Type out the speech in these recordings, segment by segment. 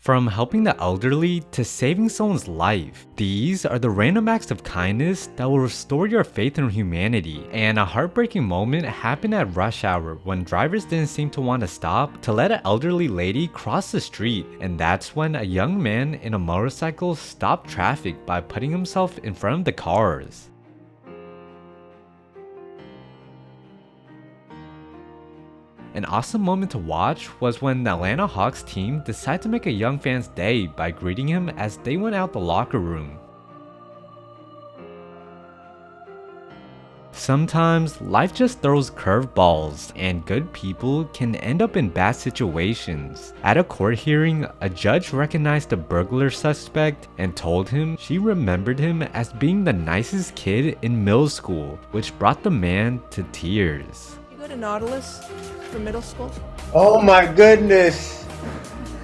From helping the elderly to saving someone's life, these are the random acts of kindness that will restore your faith in humanity. And a heartbreaking moment happened at rush hour when drivers didn't seem to want to stop to let an elderly lady cross the street. And that's when a young man in a motorcycle stopped traffic by putting himself in front of the cars. An awesome moment to watch was when the Atlanta Hawks team decided to make a young fan's day by greeting him as they went out the locker room. Sometimes life just throws curveballs and good people can end up in bad situations. At a court hearing, a judge recognized the burglar suspect and told him she remembered him as being the nicest kid in middle school, which brought the man to tears. You go to Nautilus for middle school? Oh my goodness.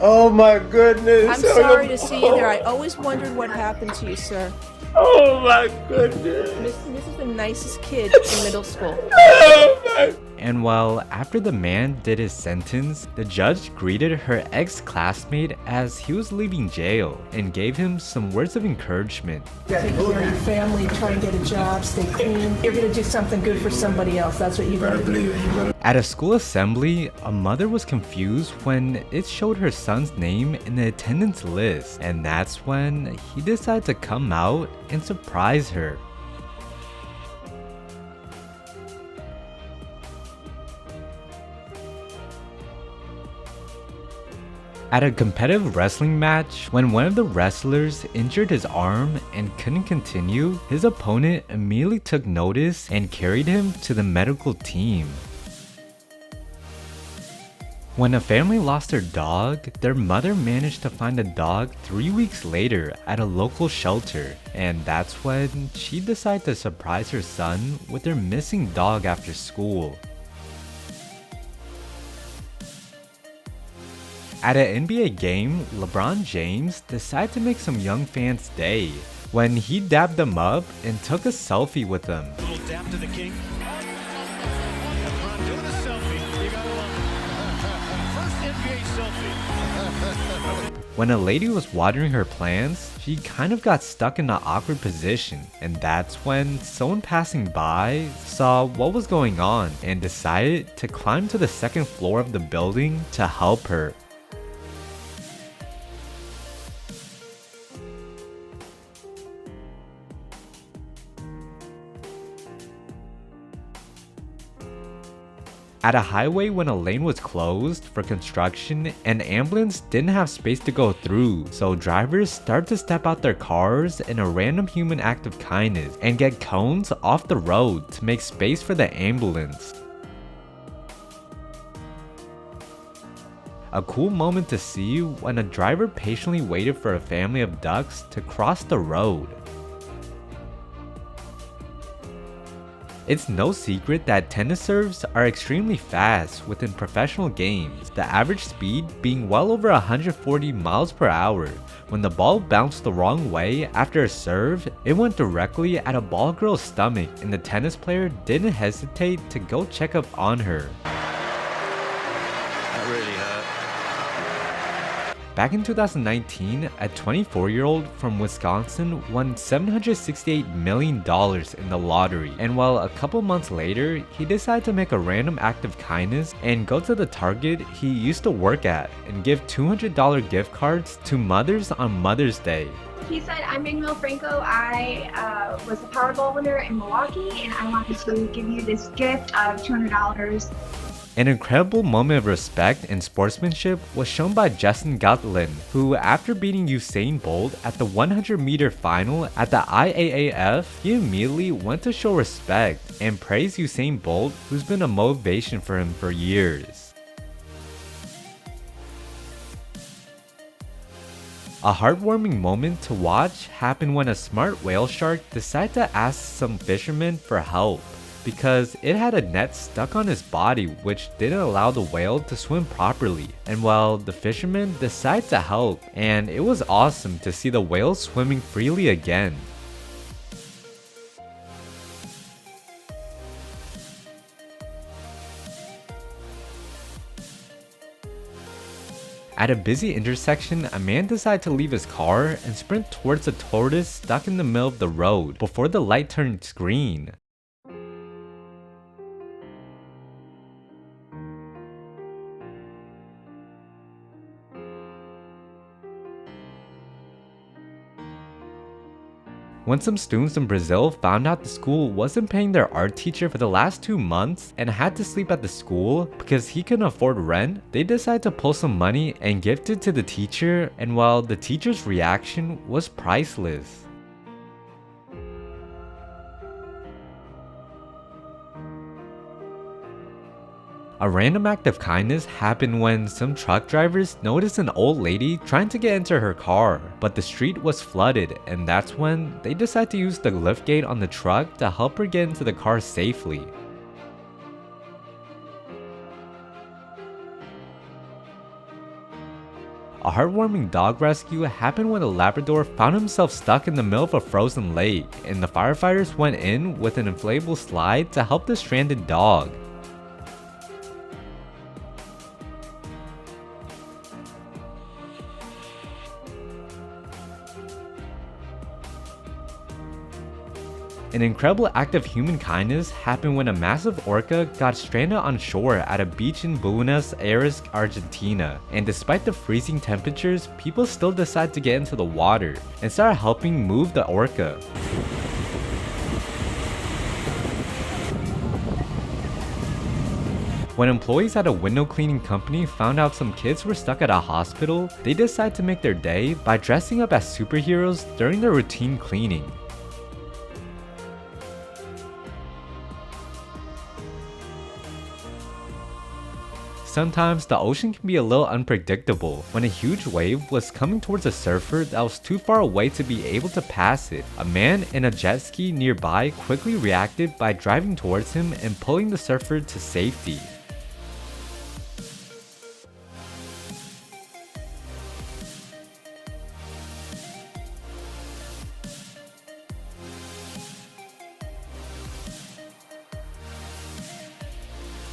Oh my goodness. I'm sorry to see you there. I always wondered what happened to you, sir. Oh my goodness. This is the nicest kid in middle school. Oh my. And while after the man did his sentence, the judge greeted her ex-classmate as he was leaving jail and gave him some words of encouragement. Take care of your family, try and get a job, stay clean. You're gonna do something good for somebody else. That's what you're gonna do. At a school assembly, a mother was confused when it showed her son's name in the attendance list, and that's when he decided to come out and surprise her. At a competitive wrestling match, when one of the wrestlers injured his arm and couldn't continue, his opponent immediately took notice and carried him to the medical team. When a family lost their dog, their mother managed to find the dog 3 weeks later at a local shelter, and that's when she decided to surprise her son with their missing dog after school. At an NBA game, LeBron James decided to make some young fans' day when he dabbed them up and took a selfie with them. A little dap to the king. LeBron doing a selfie. You gotta love it. First NBA selfie. When a lady was watering her plants, she kind of got stuck in an awkward position, and that's when someone passing by saw what was going on and decided to climb to the second floor of the building to help her. At a highway when a lane was closed for construction, an ambulance didn't have space to go through, so drivers start to step out their cars in a random human act of kindness and get cones off the road to make space for the ambulance. A cool moment to see when a driver patiently waited for a family of ducks to cross the road. It's no secret that tennis serves are extremely fast within professional games, the average speed being well over 140 miles per hour. When the ball bounced the wrong way after a serve, it went directly at a ball girl's stomach and the tennis player didn't hesitate to go check up on her. That really hurt. Back in 2019, a 24-year-old from Wisconsin won $768 million in the lottery, and while a couple months later, he decided to make a random act of kindness and go to the Target he used to work at and give $200 gift cards to mothers on Mother's Day. He said, I'm Manuel Franco. I was a Powerball winner in Milwaukee, and I wanted to give you this gift of $200. An incredible moment of respect and sportsmanship was shown by Justin Gatlin, who after beating Usain Bolt at the 100-meter final at the IAAF, he immediately went to show respect and praise Usain Bolt, who's been a motivation for him for years. A heartwarming moment to watch happened when a smart whale shark decided to ask some fishermen for help, because it had a net stuck on his body which didn't allow the whale to swim properly. And well, the fisherman decided to help, and it was awesome to see the whale swimming freely again. At a busy intersection, a man decided to leave his car and sprint towards a tortoise stuck in the middle of the road before the light turned green. When some students in Brazil found out the school wasn't paying their art teacher for the last 2 months and had to sleep at the school because he couldn't afford rent, they decided to pull some money and gift it to the teacher, and while the teacher's reaction was priceless. A random act of kindness happened when some truck drivers noticed an old lady trying to get into her car, but the street was flooded, and that's when they decided to use the liftgate on the truck to help her get into the car safely. A heartwarming dog rescue happened when a Labrador found himself stuck in the middle of a frozen lake, and the firefighters went in with an inflatable slide to help the stranded dog. An incredible act of human kindness happened when a massive orca got stranded on shore at a beach in Buenos Aires, Argentina. And despite the freezing temperatures, people still decided to get into the water and started helping move the orca. When employees at a window cleaning company found out some kids were stuck at a hospital, they decided to make their day by dressing up as superheroes during their routine cleaning. Sometimes the ocean can be a little unpredictable. When a huge wave was coming towards a surfer that was too far away to be able to pass it, a man in a jet ski nearby quickly reacted by driving towards him and pulling the surfer to safety.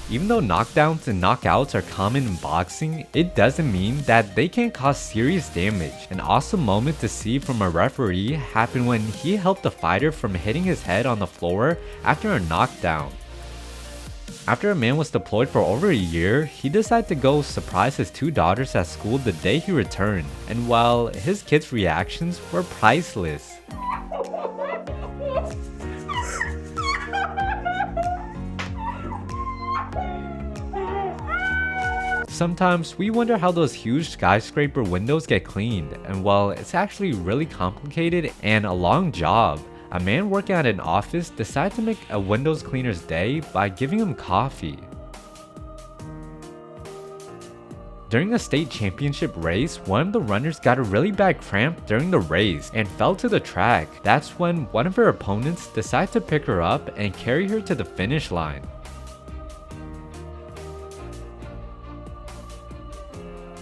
Even though knockdowns and knockouts are common in boxing, it doesn't mean that they can't cause serious damage. An awesome moment to see from a referee happened when he helped the fighter from hitting his head on the floor after a knockdown. After a man was deployed for over a year, he decided to go surprise his 2 daughters at school the day he returned, and while his kids' reactions were priceless. Sometimes we wonder how those huge skyscraper windows get cleaned, and while it's actually really complicated and a long job, a man working at an office decided to make a windows cleaner's day by giving him coffee. During a state championship race, one of the runners got a really bad cramp during the race and fell to the track. That's when one of her opponents decided to pick her up and carry her to the finish line.